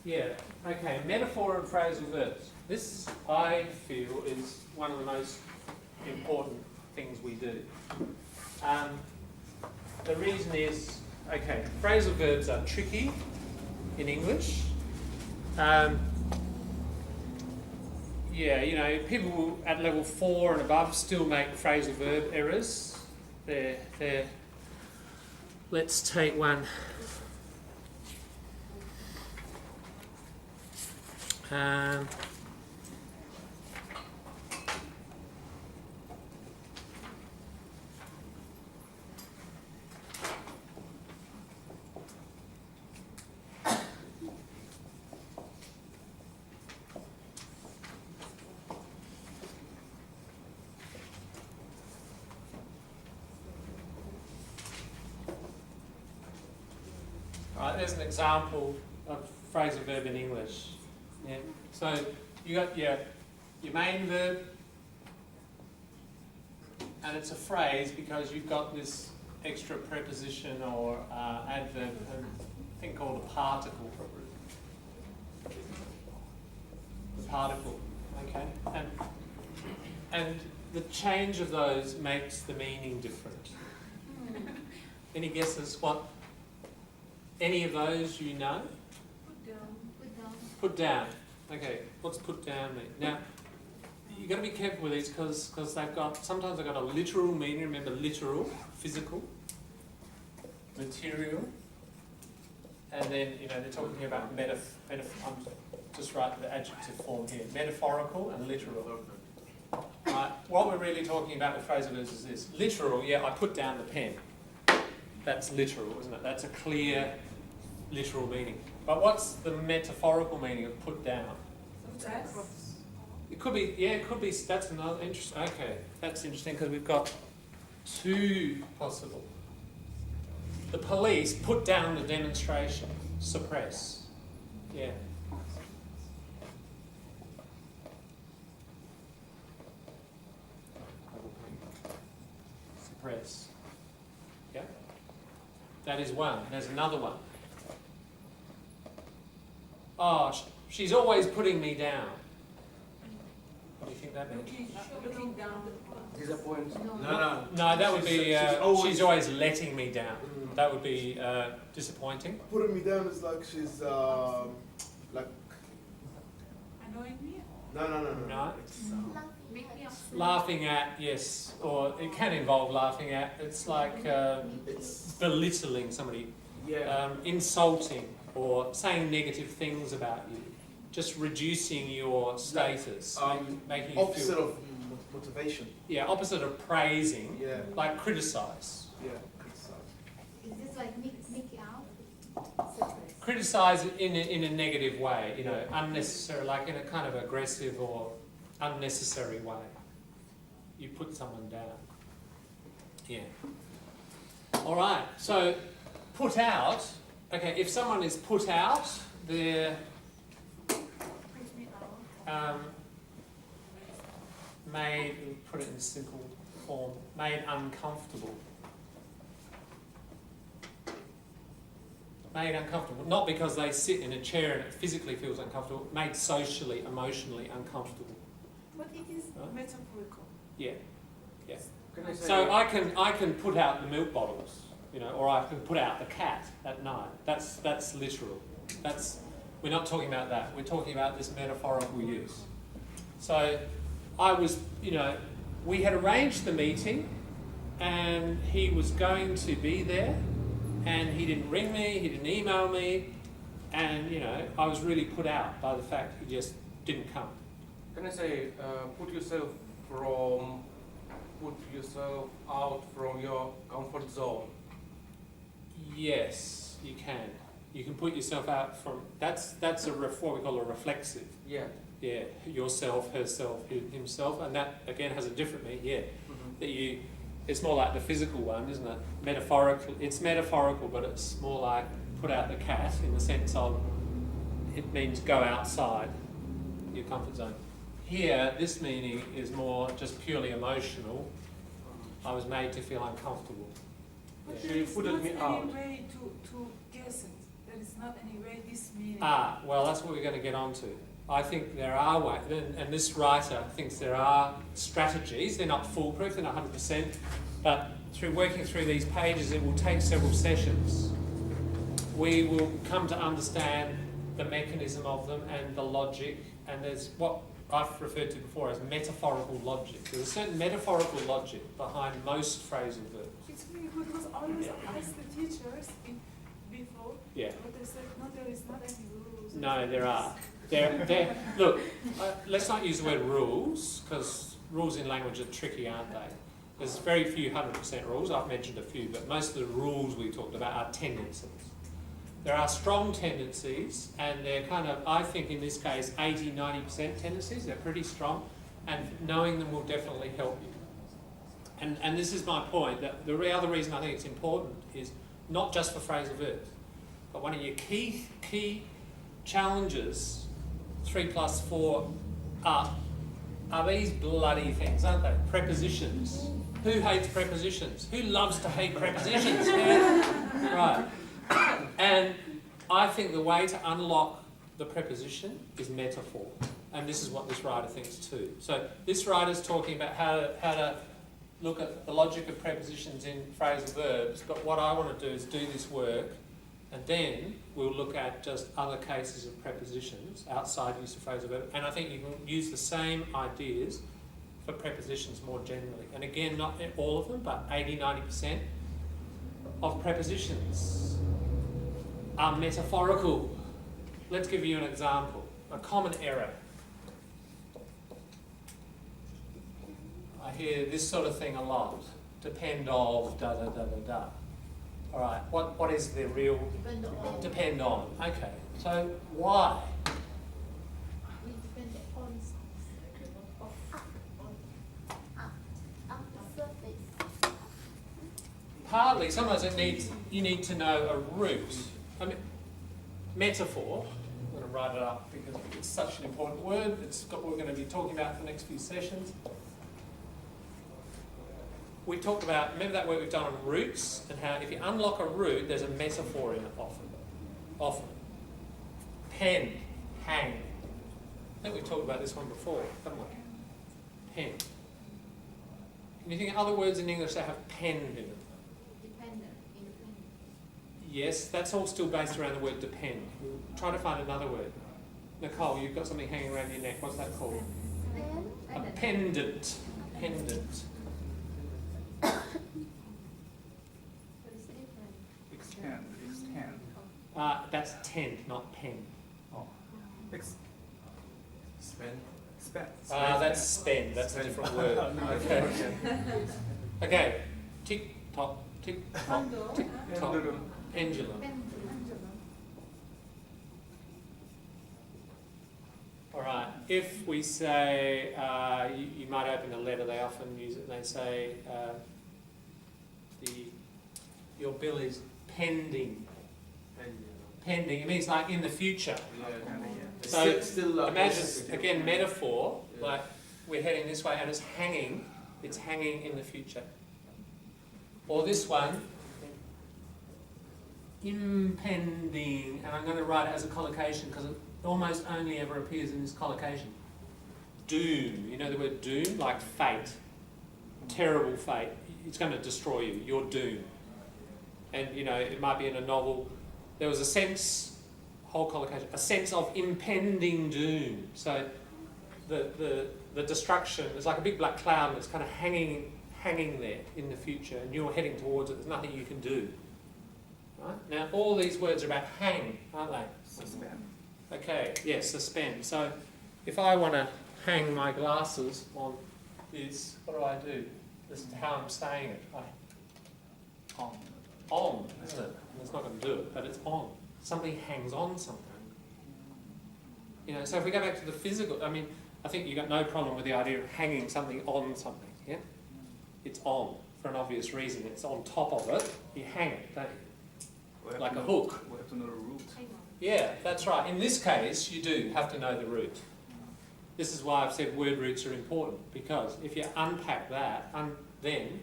Yeah, okay, metaphor and phrasal verbs. This, I feel, is one of the most important things we do. The reason is, okay, phrasal verbs are tricky in English. Yeah, you know, people will, at level 4 and above still make phrasal verb errors. Let's take one. Right, there's an example of phrasal verb in English. Yeah. So you got your main verb, and it's a phrase because you've got this extra preposition or adverb, a thing called a particle. The particle, okay, and the change of those makes the meaning different. Any guesses what? Any of those you know? Put down. Put down. Okay, what's put down mean? Now, you've got to be careful with these because sometimes they've got a literal meaning. Remember, literal, physical, material, and then, you know, they're talking about I'm just write the adjective form here, metaphorical and literal. Right, what we're really talking about with phrasal verbs is this. Literal, yeah, I put down the pen. That's literal, isn't it? That's a clear literal meaning. But what's the metaphorical meaning of put down? It could be, yeah, it could be, that's another interesting, okay, that's interesting because we've got two possible. The police put down the demonstration, suppress, yeah. Suppress, yeah. That is one. There's another one. Oh, she's always putting me down. What do you think that means? Looking down. Disappointed. No, that would be she's always letting me down. That would be disappointing. Putting me down is like she's like. Annoying me? No. Make me upset. Laughing at, yes, or it can involve laughing at. It's like It's belittling somebody, yeah. insulting, or saying negative things about you, just reducing your status, making you Opposite feel. of motivation. Yeah, opposite of praising, Yeah. like criticise. Yeah. Criticize. Is this like Mickey out? Criticise in a negative way, you know, unnecessary, like in a kind of aggressive or unnecessary way. You put someone down. Yeah. All right. So, put out. Okay, if someone is put out, they're Brings me out. made. Put it in simple form. Made uncomfortable. Made uncomfortable, not because they sit in a chair and it physically feels uncomfortable, made socially, emotionally uncomfortable. But it is Huh? metaphorical. Yeah, yeah. Can I say So I can put out the milk bottles, you know, or I can put out the cat at night. That's literal. We're not talking about that. We're talking about this metaphorical use. So I was, you know, we had arranged the meeting, and he was going to be there. And he didn't ring me, he didn't email me, and, you know, I was really put out by the fact he just didn't come. Can I say, put yourself out from your comfort zone? Yes, you can. You can put yourself out from, that's what we call a reflexive. Yeah. Yeah, yourself, herself, himself, and that again has a different meaning, yeah. Mm-hmm. It's more like the physical one, isn't it? Metaphorical. It's metaphorical, but it's more like put out the cat in the sense of it means go outside your comfort zone. Here, this meaning is more just purely emotional. I was made to feel uncomfortable. But Yeah. there is She put not me any out. way to guess it. There is not any way this meaning Well, that's what we're going to get onto. I think there are ways, and this writer thinks there are strategies. They're not foolproof, they're not 100%, but through working through these pages, it will take several sessions. We will come to understand the mechanism of them and the logic, and there's what I've referred to before as metaphorical logic. There's a certain metaphorical logic behind most phrasal verbs. It's really good because I always ask the teachers before, Yeah. but they said, no, there is not any rules. No, there are. Look, let's not use the word rules, because rules in language are tricky, aren't they? There's very few 100% rules. I've mentioned a few, but most of the rules we talked about are tendencies. There are strong tendencies, and they're kind of, I think in this case, 80-90% tendencies. They're pretty strong, and knowing them will definitely help you. And this is my point, that the other reason I think it's important is not just for phrasal verbs, but one of your key challenges, 3+4 are these bloody things, aren't they? Prepositions. Who hates prepositions? Who loves to hate prepositions? Yeah? Right. And I think the way to unlock the preposition is metaphor. And this is what this writer thinks too. So this writer's talking about how to look at the logic of prepositions in phrasal verbs, but what I want to do is do this work, and then we'll look at just other cases of prepositions outside use of phrasal verb. And I think you can use the same ideas for prepositions more generally. And again, not all of them, but 80-90% of prepositions are metaphorical. Let's give you an example. A common error. I hear this sort of thing a lot. Depend of da da da da da. All right. What is the real Depend on. depend on? Okay. So why? We depend on the surface. Partly, sometimes you need to know a root. I mean, metaphor. I'm going to write it up because it's such an important word. It's got what we're going to be talking about for the next few sessions. We talked about, remember that work we've done on roots, and how if you unlock a root, there's a metaphor in it often. Pen, hang. I think we've talked about this one before, haven't we? Pen. Can you think of other words in English that have pen in them? Dependent, independent. Yes, that's all still based around the word depend. We'll try to find another word. Nicole, you've got something hanging around your neck. What's that called? A pendant. Pendant. But it's different. Extend. That's tent, not pen. Oh. Spend. Spend. That's spend. That's a different word. Okay. Okay. Tick tock, tick tock, tick tock. Pendulum. All right. If we say, you might open a letter, they often use it, and they say, your bill is pending. Pending. It means like in the future. So imagine, again, metaphor, like we're heading this way and it's hanging in the future. Or this one, impending, and I'm going to write it as a collocation because it almost only ever appears in this collocation. Doom, you know the word doom? Like fate, terrible fate. It's going to destroy you, you're doomed. And you know, it might be in a novel. There was a sense, whole collocation, a sense of impending doom. So the destruction is like a big black cloud that's kind of hanging there in the future, and you're heading towards it. There's nothing you can do. Right? Now, all these words are about hang, aren't they? Suspend. Okay, yes, suspend. So if I want to hang my glasses on this, what do? This is how I'm saying it. On, isn't it? It's not going to do it, but it's on. Something hangs on something. You know, so if we go back to the physical, I mean, I think you've got no problem with the idea of hanging something on something, yeah? It's on, for an obvious reason. It's on top of it. You hang it, don't you? Like a hook. We have to know the root. Yeah, that's right. In this case, you do have to know the root. This is why I've said word roots are important, because if you unpack that, then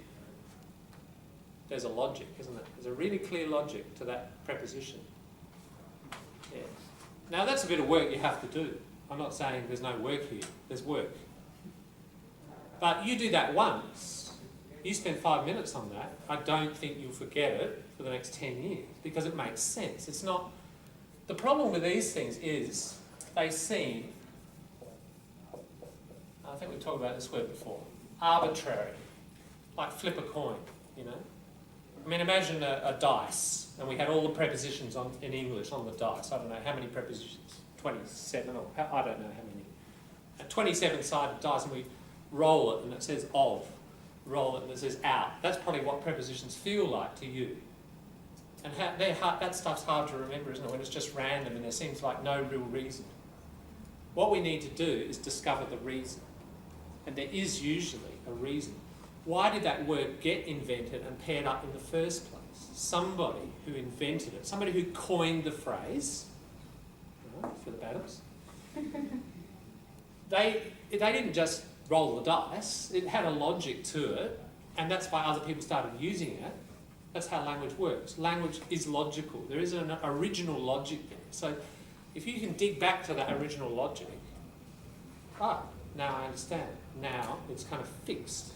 there's a logic, isn't it? There's a really clear logic to that preposition. Yeah. Now that's a bit of work you have to do. I'm not saying there's no work here, there's work. But you do that once, you spend 5 minutes on that, I don't think you'll forget it for the next 10 years because it makes sense. It's not, the problem with these things is they seem, I think we've talked about this word before, arbitrary, like flip a coin, you know. I mean, imagine a dice, and we had all the prepositions in English on the dice. I don't know how many prepositions, 27 or I don't know how many. A 27-sided dice, and we roll it, and it says of. Roll it, and it says out. That's probably what prepositions feel like to you. And that stuff's hard to remember, isn't it, when it's just random and there seems like no real reason. What we need to do is discover the reason. And there is usually a reason. Why did that word get invented and paired up in the first place? Somebody who invented it, somebody who coined the phrase, for the Badams, they didn't just roll the dice, it had a logic to it, and that's why other people started using it. That's how language works. Language is logical. There is an original logic there. So if you can dig back to that original logic, now I understand. Now it's kind of fixed.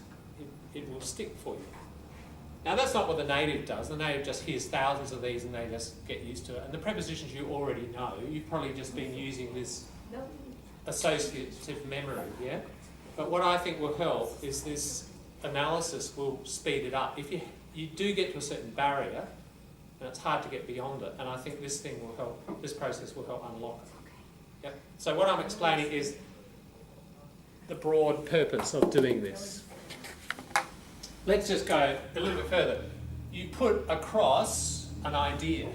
It will stick for you. Now that's not what the native does. The native just hears thousands of these and they just get used to it. And the prepositions you already know, you've probably just been using this associative memory, yeah? But what I think will help is this analysis will speed it up. If you do get to a certain barrier, and it's hard to get beyond it, and I think this thing will help, this process will help unlock it. Yep. So what I'm explaining is the broad purpose of doing this. Let's just go a little bit further. You put across an idea.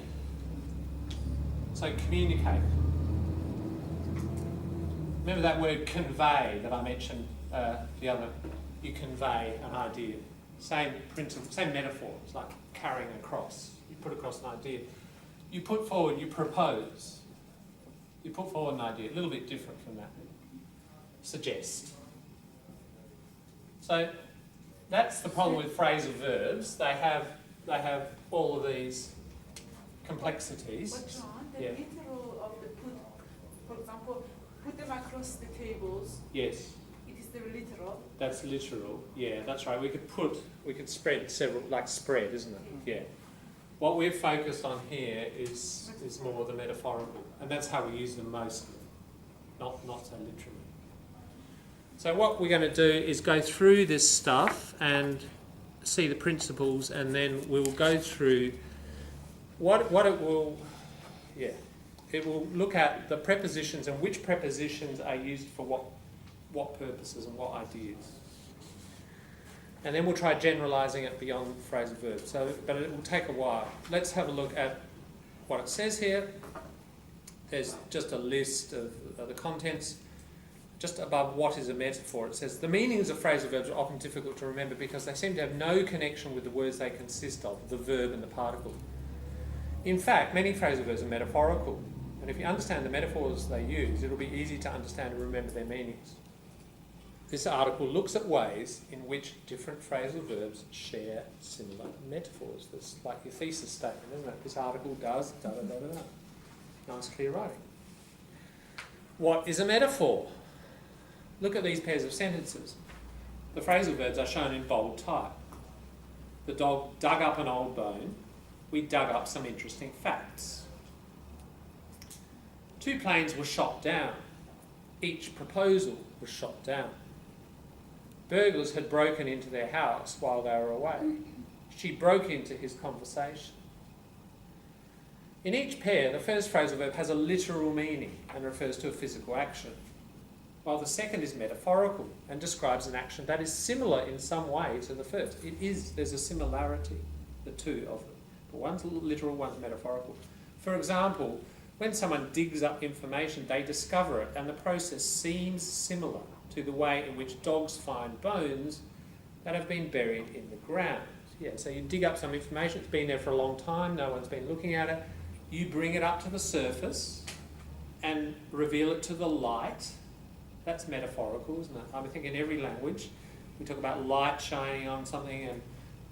So communicate. Remember that word convey that I mentioned the other, you convey an idea. Same principle, same metaphor, it's like carrying across. You put across an idea. You put forward, you propose. You put forward an idea, a little bit different from that. Suggest. So that's the problem with phrasal verbs. They have all of these complexities. But John, the Yeah. literal of the put, for example, put them across the tables, Yes. it is the literal. That's literal. Yeah, that's right. We could spread several, like spread, isn't it? Yeah. What we're focused on here is more the metaphorical, and that's how we use them mostly, not so literally. So what we're going to do is go through this stuff and see the principles, and then we'll go through what it will. Yeah, it will look at the prepositions and which prepositions are used for what purposes and what ideas. And then we'll try generalising it beyond phrasal verbs. But it will take a while. Let's have a look at what it says here. There's just a list of the contents. Just above what is a metaphor, it says, the meanings of phrasal verbs are often difficult to remember because they seem to have no connection with the words they consist of, the verb and the particle. In fact, many phrasal verbs are metaphorical. And if you understand the metaphors they use, it'll be easy to understand and remember their meanings. This article looks at ways in which different phrasal verbs share similar metaphors. That's like your thesis statement, isn't it? This article does da-da-da-da-da. Nice clear writing. What is a metaphor? Look at these pairs of sentences. The phrasal verbs are shown in bold type. The dog dug up an old bone. We dug up some interesting facts. 2 planes were shot down. Each proposal was shot down. Burglars had broken into their house while they were away. She broke into his conversation. In each pair, the first phrasal verb has a literal meaning and refers to a physical action, while the second is metaphorical and describes an action that is similar in some way to the first. There's a similarity, the two of them. But one's literal, one's metaphorical. For example, when someone digs up information, they discover it, and the process seems similar to the way in which dogs find bones that have been buried in the ground. Yeah, so you dig up some information, it's been there for a long time, no one's been looking at it. You bring it up to the surface and reveal it to the light. That's metaphorical, isn't it? I think in every language we talk about light shining on something and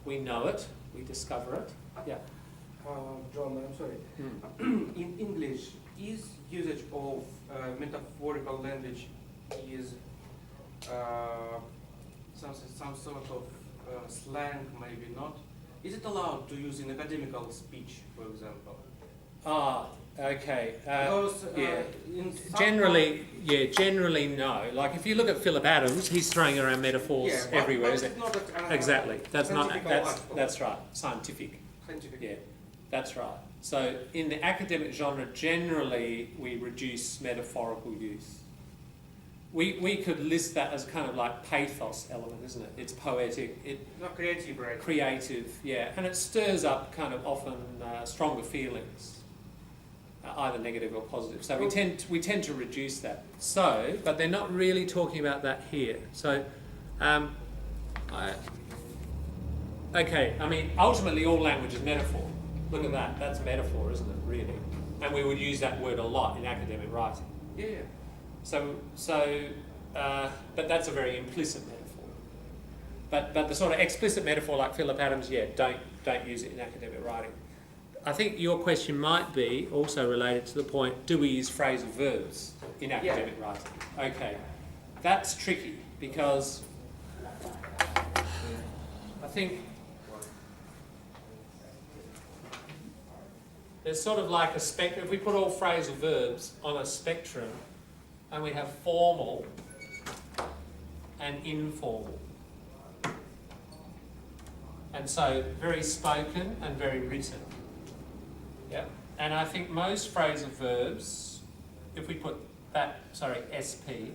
we know it, we discover it. Yeah. John, I'm sorry. In English, is usage of metaphorical language is some sort of slang, maybe not? Is it allowed to use in academical speech, for example? Ah, okay. Because yeah. in some Generally no. Like if you look at Philip Adams, he's throwing around metaphors but everywhere. it's Isn't it? not Exactly. That's not. scientific article. That's right. Scientific. Scientific. Yeah, that's right. So in the academic genre, generally we reduce metaphorical use. We could list that as kind of like pathos element, isn't it? It's poetic, Not creative, right? creative, yeah, and it stirs up kind of often stronger feelings, either negative or positive. So we tend to reduce that. So, but they're not really talking about that here. So, okay, I mean, ultimately all language is metaphor. Look at that, that's metaphor, isn't it, really? And we would use that word a lot in academic writing. Yeah. But that's a very implicit metaphor. But the sort of explicit metaphor like Philip Adams, yeah, don't use it in academic writing. I think your question might be also related to the point, do we use phrasal verbs in academic writing? Okay, that's tricky because I think there's sort of like a spectrum. If we put all phrasal verbs on a spectrum, and we have formal and informal. And so very spoken and very written. Yeah. And I think most phrasal verbs, if we put that, SP,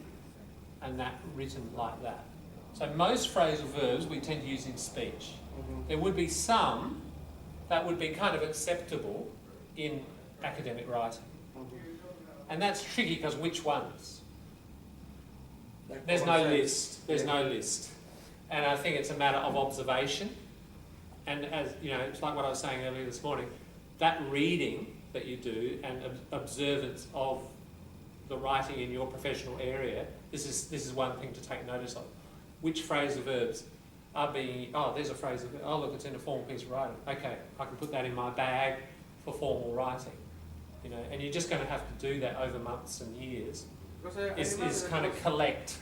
and that written like that. So most phrasal verbs we tend to use in speech. There would be some that would be kind of acceptable in academic writing. And that's tricky because which ones? There's no list. There's no list. And I think it's a matter of observation. And as you know, it's like what I was saying earlier this morning, that reading that you do and observance of the writing in your professional area, this is one thing to take notice of. Which phrasal verbs are being, there's a phrasal verb, oh look, it's in a formal piece of writing. Okay, I can put that in my bag for formal writing. You know, and you're just going to have to do that over months and years. Is kind of collect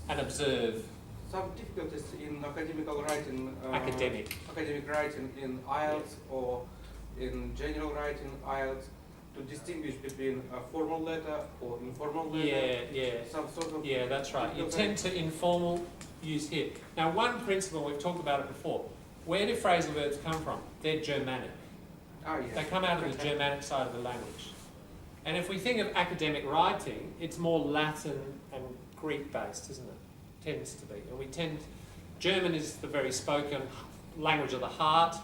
and observe. Some difficulties in academical writing. Academic writing in IELTS or in general writing IELTS to distinguish between a formal letter or informal letter. Yeah. Some sort of. Yeah, that's right. You tend to informal use here. Now, one principle we've talked about it before. Where do phrasal verbs come from? They're Germanic. They come out of the Germanic side of the language. And if we think of academic writing, it's more Latin and Greek based, isn't it? Tends to be. And German is the very spoken language of the heart.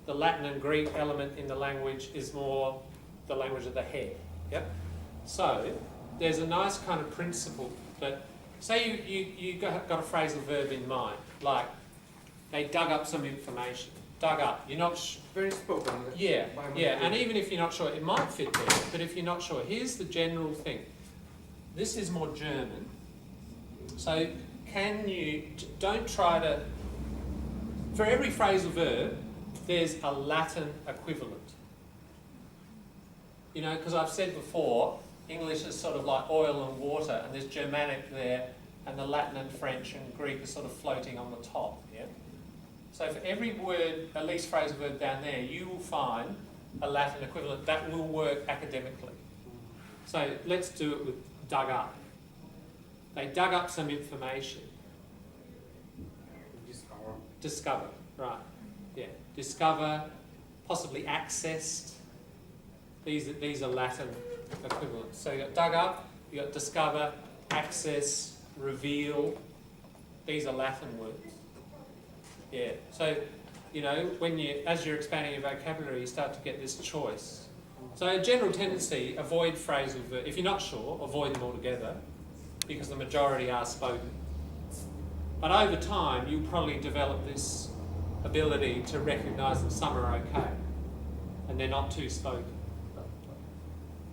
The Latin and Greek element in the language is more the language of the head. Yep. So there's a nice kind of principle that, say you got a phrasal verb in mind, like they dug up some information. Dug up. You're not very spoken. Yeah. And even if you're not sure, it might fit there. But if you're not sure, here's the general thing. This is more German. So don't try to. For every phrasal verb, there's a Latin equivalent. You know, because I've said before, English is sort of like oil and water, and there's Germanic there, and the Latin and French and Greek are sort of floating on the top. Yeah. So for every word, at least phrasal verb down there, you will find a Latin equivalent that will work academically. So let's do it with dug up. They dug up some information. Discover, right. Yeah. Discover, possibly accessed. These are Latin equivalents. So you got dug up, you got discover, access, reveal. These are Latin words. Yeah, so, you know, as you're expanding your vocabulary, you start to get this choice. So a general tendency, avoid phrasal verbs. If you're not sure, avoid them altogether, because the majority are spoken. But over time, you'll probably develop this ability to recognise that some are okay, and they're not too spoken.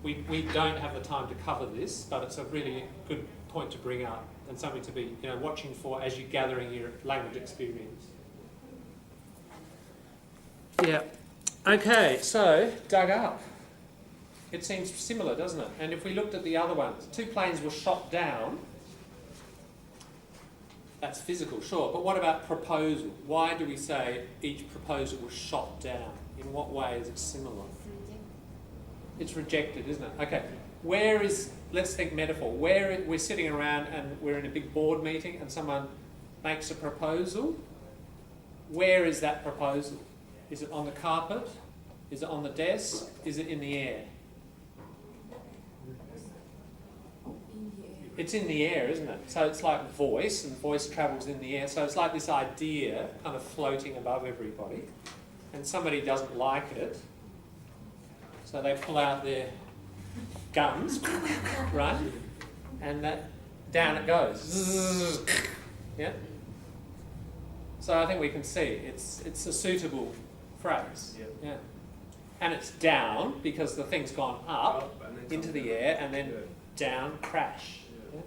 We don't have the time to cover this, but it's a really good point to bring up, and something to be, you know, watching for as you're gathering your language experience. Yeah. Okay, so dug up. It seems similar, doesn't it? And if we looked at the other ones, 2 planes were shot down. That's physical, sure. But what about proposal? Why do we say each proposal was shot down? In what way is it similar? It's rejected, isn't it? Okay. Where is, let's think metaphor, where we're sitting around and we're in a big board meeting and someone makes a proposal. Where is that proposal? Is it on the carpet? Is it on the desk? Is it in the air? It's in the air, isn't it? So it's like voice, and voice travels in the air. So it's like this idea kind of floating above everybody. And somebody doesn't like it, so they pull out their guns, right? And that, down it goes. Yeah? So I think we can see it's a suitable phrase. Yeah. And it's down because the thing's gone up into the air and then down, crash. Yeah.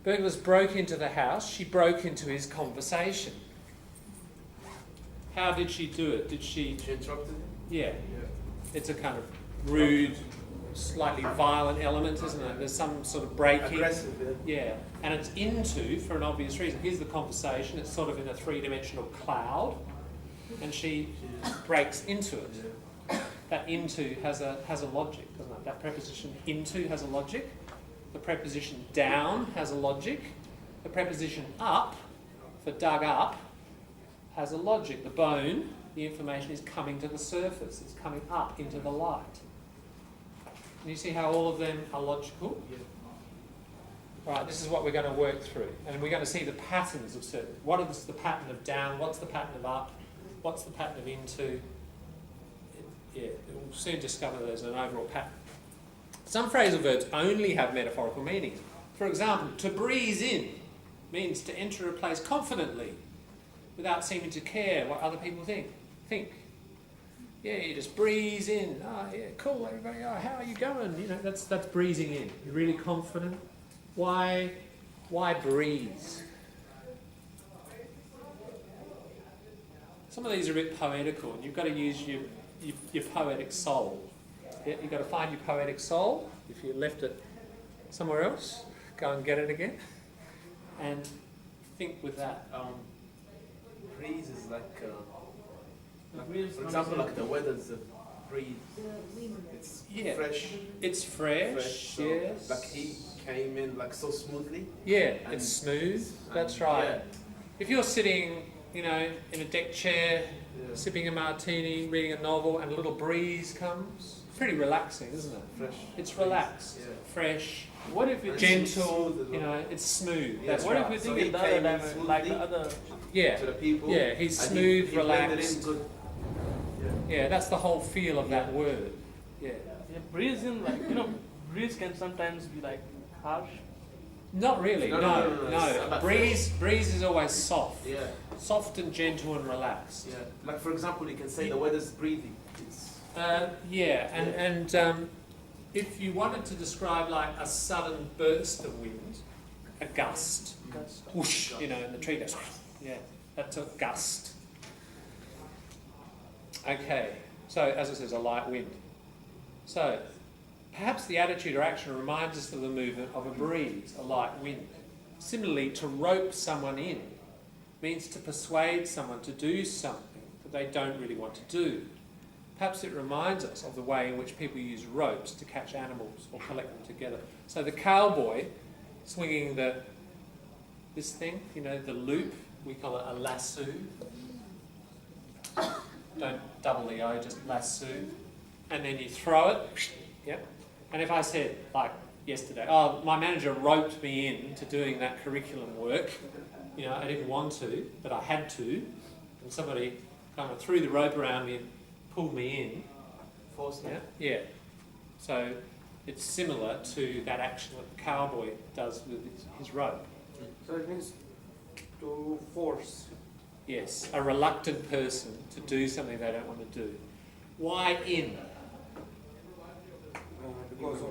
Burglars broke into the house. She broke into his conversation. How did she do it? Did she... She interrupted him? Yeah. It's a kind of rude, slightly violent element, isn't it? There's some sort of breaking. Aggressive, Yeah. And it's into, for an obvious reason. Here's the conversation. It's sort of in a 3-dimensional cloud. And she breaks into it. That into has a logic, doesn't it? That preposition into has a logic. The preposition down has a logic. The preposition up, for dug up, has a logic. The bone, the information is coming to the surface. It's coming up into the light. Can you see how all of them are logical? Yeah. Right, this is what we're going to work through. And we're going to see the patterns of certain. What is the pattern of down? What's the pattern of up? What's the pattern of into? We'll soon discover there's an overall pattern. Some phrasal verbs only have metaphorical meanings. For example, to breeze in means to enter a place confidently without seeming to care what other people think. Yeah, you just breeze in. Oh, yeah, cool, everybody. Oh, how are you going? You know, that's breezing in. You're really confident. Why breeze? Some of these are a bit poetical, and you've got to use your poetic soul. Yeah, you've got to find your poetic soul. If you left it somewhere else, go and get it again. And think with that. Breeze is like for example, like the weather's a breeze. It's fresh. It's fresh, So, yes. like he came in like so smoothly. Yeah, and it's smooth. That's and, right. Yeah. If you're sitting, in a deck chair, Yeah. sipping a martini, reading a novel, and a little breeze comes, it's pretty relaxing, isn't it? Fresh. It's breeze. relaxed, Yeah. fresh, What if you And think, gentle, smooth as well. it's smooth. Yeah. That's what right. if you So think he in the came other in dimension, like the smoothly. other, Yeah, To the people. yeah, he's and smooth, he blended relaxed. in good. Yeah, that's the whole feel of that word. Yeah. yeah, breeze in, like, breeze can sometimes be like harsh. Not really, No, it's about Breeze is always soft. Yeah. Soft and gentle and relaxed. Yeah. Like for example, you can say the weather's breezy. It's And if you wanted to describe like a sudden burst of wind, a gust, That's whoosh, and the tree goes, yeah, that's a gust. Okay, so as it says, a light wind. So perhaps the attitude or action reminds us of the movement of a breeze, a light wind. Similarly, to rope someone in means to persuade someone to do something that they don't really want to do. Perhaps it reminds us of the way in which people use ropes to catch animals or collect them together. So the cowboy swinging this thing, the loop, we call it a lasso. Don't double the O, just lasso. And then you throw it, yep. And if I said, like yesterday, oh, my manager roped me in to doing that curriculum work, I didn't want to, but I had to, and somebody kind of threw the rope around me and pulled me in. forced. Yeah. So it's similar to that action that the cowboy does with his rope. So it means to force. Yes, a reluctant person to do something they don't want to do. Why in? Because of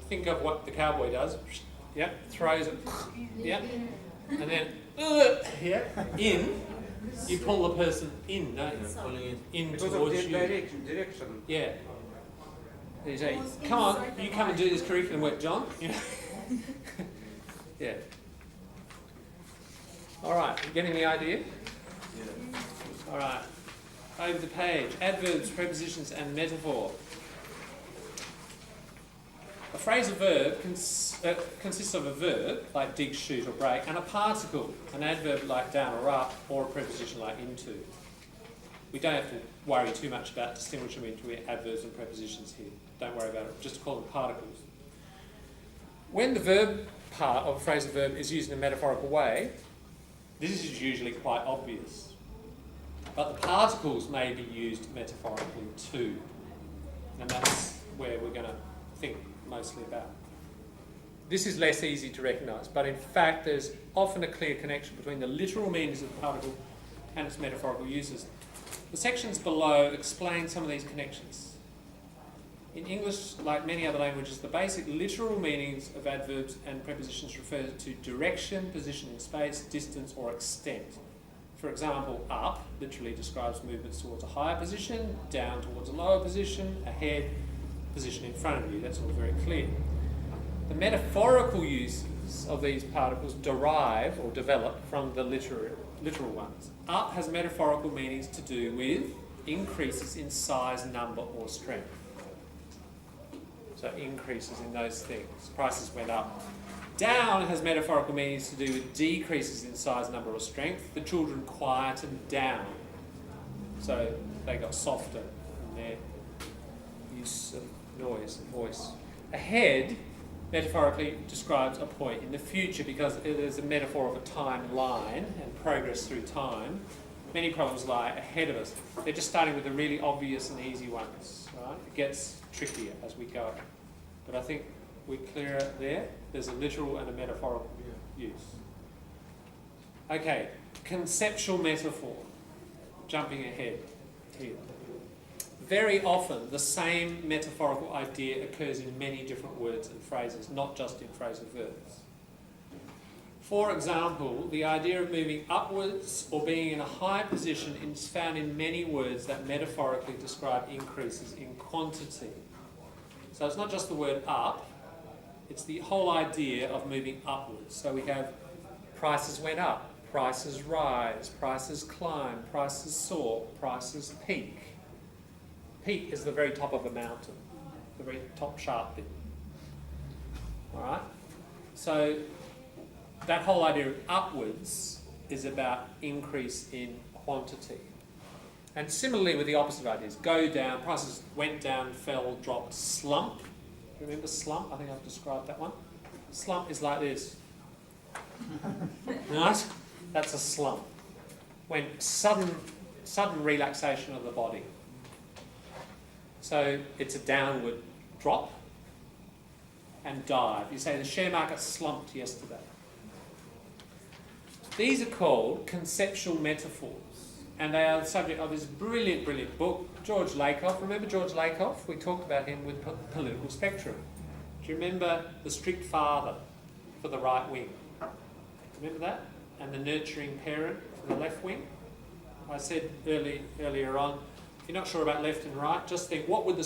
Think of what the cowboy does. Yep, throws it. Yep. And then, in. You pull the person in, don't you? Pulling it. In Because of towards the you. direction. Yeah. You say, come on, you come and do this curriculum work, John. You know? Yeah. All right, you getting the idea? Yeah. All right. Over the page. Adverbs, prepositions, and metaphor. A phrasal verb consists of a verb, like dig, shoot, or break, and a particle, an adverb like down or up, or a preposition like into. We don't have to worry too much about distinguishing between adverbs and prepositions here. Don't worry about it. Just call them particles. When the verb part of a phrasal verb is used in a metaphorical way, this is usually quite obvious. But the particles may be used metaphorically too. And that's where we're going to think mostly about. This is less easy to recognise, but in fact there's often a clear connection between the literal meanings of the particle and its metaphorical uses. The sections below explain some of these connections. In English, like many other languages, the basic literal meanings of adverbs and prepositions refer to direction, position in space, distance, or extent. For example, up literally describes movements towards a higher position, down towards a lower position, ahead, position in front of you. That's all very clear. The metaphorical uses of these particles derive or develop from the literal ones. Up has metaphorical meanings to do with increases in size, number, or strength. So increases in those things. Prices went up. Down has metaphorical meanings to do with decreases in size, number, or strength. The children quietened down. So they got softer in their use of noise and voice. Ahead metaphorically describes a point in the future because it is a metaphor of a timeline and progress through time. Many problems lie ahead of us. They're just starting with the really obvious and easy ones. Right? It gets trickier as we go. But I think we're clear there. There's a literal and a metaphorical use. Okay, conceptual metaphor. Jumping ahead here. Very often the same metaphorical idea occurs in many different words and phrases, not just in phrasal verbs. For example, the idea of moving upwards or being in a high position is found in many words that metaphorically describe increases in quantity. So it's not just the word up, it's the whole idea of moving upwards. So we have prices went up, prices rise, prices climb, prices soar, prices peak. Peak is the very top of a mountain, the very top sharp bit. Alright? So that whole idea of upwards is about increase in quantity. And similarly with the opposite ideas, go down, prices went down, fell, dropped, slump. Remember slump? I think I've described that one. Slump is like this. Right? That's a slump. When sudden relaxation of the body. So it's a downward drop and dive. You say the share market slumped yesterday. These are called conceptual metaphors, and they are the subject of this brilliant, brilliant book, George Lakoff. Remember George Lakoff? We talked about him with Political Spectrum. Do you remember the strict father for the right wing? Remember that? And the nurturing parent for the left wing? I said earlier on, if you're not sure about left and right, just think, the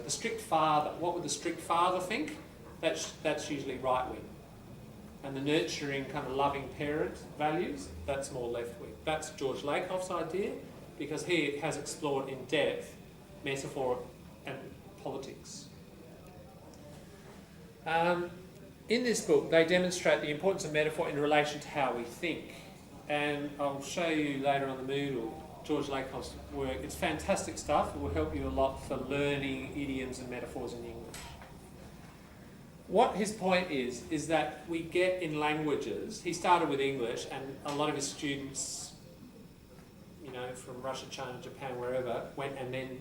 strict father, what would the strict father think? That's usually right wing. And the nurturing, kind of loving parent values, that's more left wing. That's George Lakoff's idea, because he has explored in depth metaphor and politics. In this book, they demonstrate the importance of metaphor in relation to how we think. And I'll show you later on the Moodle George Lakoff's work. It's fantastic stuff. It will help you a lot for learning idioms and metaphors in English. What his point is that we get in languages, he started with English, and a lot of his students, from Russia, China, Japan, wherever, went and then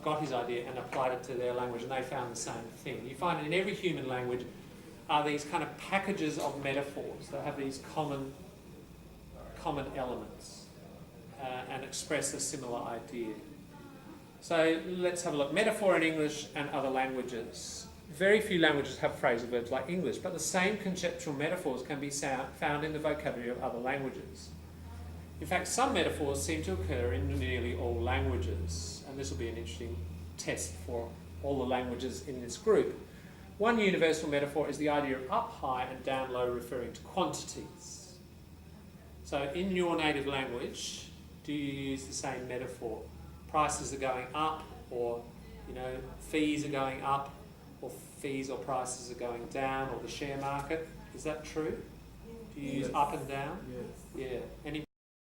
got his idea and applied it to their language, and they found the same thing. You find in every human language are these kind of packages of metaphors that have these common elements and express a similar idea. So let's have a look. Metaphor in English and other languages. Very few languages have phrasal verbs like English, but the same conceptual metaphors can be found in the vocabulary of other languages. In fact, some metaphors seem to occur in nearly all languages, and this will be an interesting test for all the languages in this group. One universal metaphor is the idea of up high and down low, referring to quantities. So in your native language, do you use the same metaphor? Prices are going up, or fees are going up, or fees or prices are going down, or the share market. Is that true? Do you use Yes. up and down? Yes. Yeah.